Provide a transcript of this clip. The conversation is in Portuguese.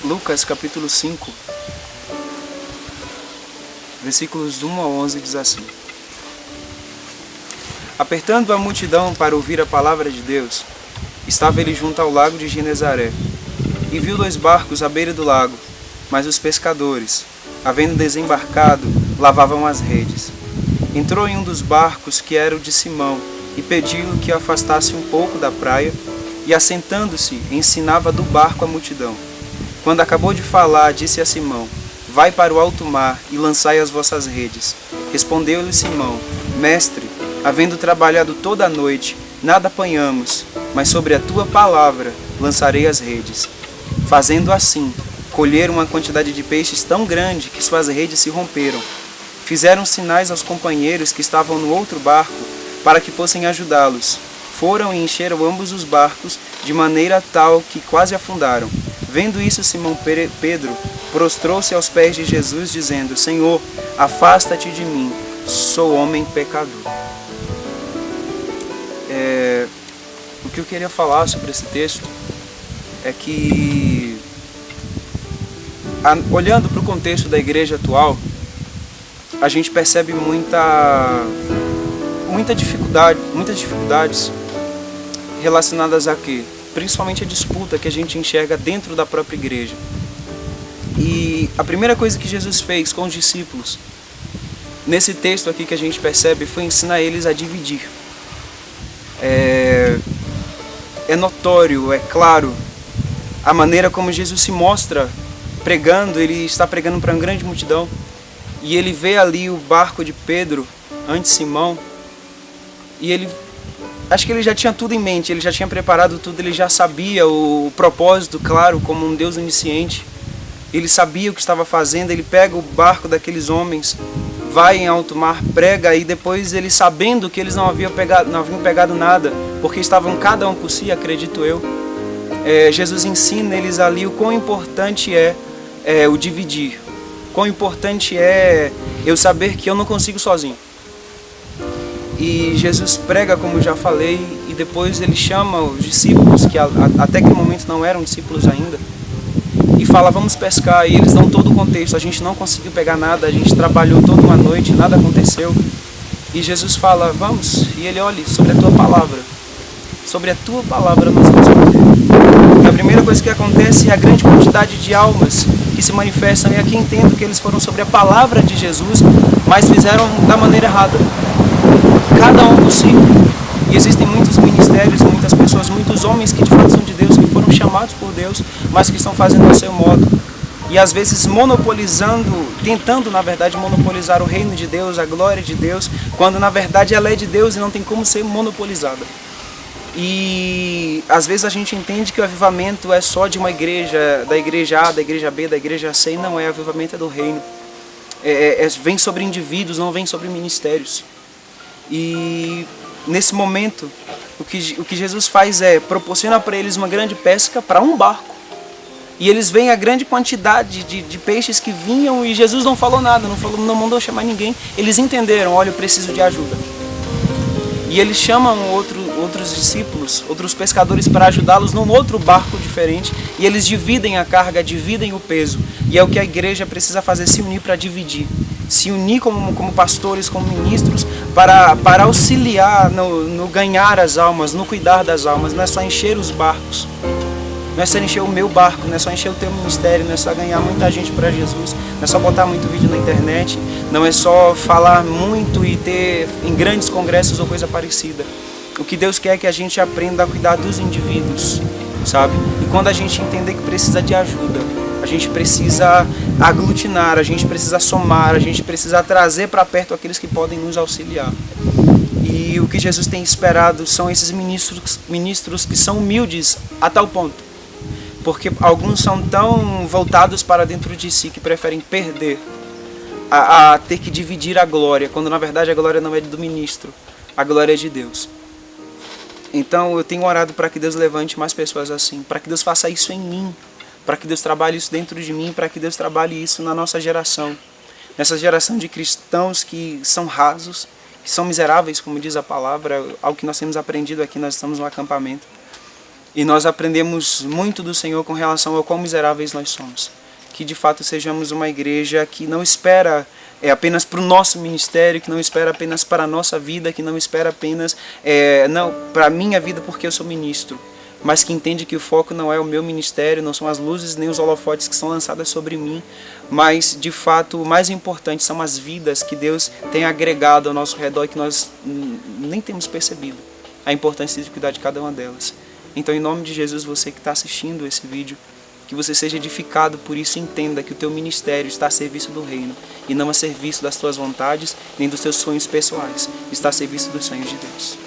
Lucas capítulo 5, versículos 1 a 11 diz assim: Apertando a multidão para ouvir a palavra de Deus, estava ele junto ao lago de Genezaré, e viu 2 barcos à beira do lago, mas os pescadores, havendo desembarcado, lavavam as redes. Entrou em um dos barcos, que era o de Simão, e pediu-lhe que o afastasse um pouco da praia, e assentando-se, ensinava do barco a multidão. Quando acabou de falar, disse a Simão: Vai para o alto mar e lançai as vossas redes. Respondeu-lhe Simão: Mestre, havendo trabalhado toda a noite, nada apanhamos, mas sobre a tua palavra lançarei as redes. Fazendo assim, colheram uma quantidade de peixes tão grande que suas redes se romperam. Fizeram sinais aos companheiros que estavam no outro barco para que fossem ajudá-los. Foram e encheram ambos os barcos, de maneira tal que quase afundaram. Vendo isso, Simão Pedro prostrou-se aos pés de Jesus, dizendo: Senhor, afasta-te de mim, sou homem pecador. O que eu queria falar sobre esse texto é que, olhando para o contexto da igreja atual, a gente percebe muitas dificuldades relacionadas a quê? Principalmente a disputa que a gente enxerga dentro da própria igreja. E a primeira coisa que Jesus fez com os discípulos, nesse texto aqui que a gente percebe, foi ensinar eles a dividir. É notório, é claro, a maneira como Jesus se mostra pregando. Ele está pregando para uma grande multidão, e ele vê ali o barco de Pedro, antes Simão, e ele... Acho que ele já tinha tudo em mente, ele já tinha preparado tudo, ele já sabia o propósito, claro, como um Deus onisciente. Ele sabia o que estava fazendo. Ele pega o barco daqueles homens, vai em alto mar, prega, e depois ele, sabendo que eles não haviam pegado nada, porque estavam cada um por si, acredito eu, Jesus ensina eles ali o quão importante é o dividir, quão importante é eu saber que eu não consigo sozinho. E Jesus prega, como já falei, e depois ele chama os discípulos, que até aquele momento não eram discípulos ainda, e fala: vamos pescar. E eles dão todo o contexto: a gente não conseguiu pegar nada, a gente trabalhou toda uma noite, nada aconteceu. E Jesus fala: vamos. E ele: olha, sobre a tua palavra nós vamos poder. E a primeira coisa que acontece é a grande quantidade de almas que se manifestam. E aqui entendo que eles foram sobre a palavra de Jesus, mas fizeram da maneira errada, cada um por si. E existem muitos ministérios, muitas pessoas, muitos homens que de fato são de Deus, que foram chamados por Deus, mas que estão fazendo ao seu modo. E às vezes tentando na verdade monopolizar o reino de Deus, a glória de Deus, quando na verdade ela é de Deus e não tem como ser monopolizada. E às vezes a gente entende que o avivamento é só de uma igreja, da igreja A, da igreja B, da igreja C, e não é. Avivamento é do reino. Vem sobre indivíduos, não vem sobre ministérios. E nesse momento, o que Jesus faz é proporciona para eles uma grande pesca para um barco. E eles veem a grande quantidade de peixes que vinham, e Jesus não falou nada, não mandou chamar ninguém. Eles entenderam: olha, eu preciso de ajuda. E eles chamam outros discípulos, outros pescadores, para ajudá-los num outro barco diferente. E eles dividem a carga, dividem o peso. E é o que a igreja precisa fazer: se unir para dividir. Se unir como pastores, como ministros, para auxiliar no ganhar as almas, no cuidar das almas. Não é só encher os barcos, não é só encher o meu barco, não é só encher o teu ministério, não é só ganhar muita gente para Jesus, não é só botar muito vídeo na internet, não é só falar muito e ter em grandes congressos ou coisa parecida. O que Deus quer é que a gente aprenda a cuidar dos indivíduos, sabe? E quando a gente entender que precisa de ajuda, a gente precisa aglutinar, a gente precisa somar, a gente precisa trazer para perto aqueles que podem nos auxiliar. E o que Jesus tem esperado são esses ministros que são humildes a tal ponto. Porque alguns são tão voltados para dentro de si que preferem perder, a ter que dividir a glória, quando na verdade a glória não é do ministro, a glória é de Deus. Então eu tenho orado para que Deus levante mais pessoas assim, para que Deus faça isso em mim, para que Deus trabalhe isso dentro de mim, para que Deus trabalhe isso na nossa geração. Nessa geração de cristãos que são rasos, que são miseráveis, como diz a palavra, ao que nós temos aprendido aqui, nós estamos no acampamento. E nós aprendemos muito do Senhor com relação ao quão miseráveis nós somos. Que de fato sejamos uma igreja que não espera apenas para o nosso ministério, que não espera apenas para a nossa vida, que não espera apenas para a minha vida porque eu sou ministro, mas que entende que o foco não é o meu ministério, não são as luzes nem os holofotes que são lançadas sobre mim, mas de fato o mais importante são as vidas que Deus tem agregado ao nosso redor e que nós nem temos percebido a importância de cuidar de cada uma delas. Então, em nome de Jesus, você que está assistindo esse vídeo, que você seja edificado por isso, entenda que o teu ministério está a serviço do reino e não a serviço das tuas vontades nem dos teus sonhos pessoais, está a serviço dos sonhos de Deus.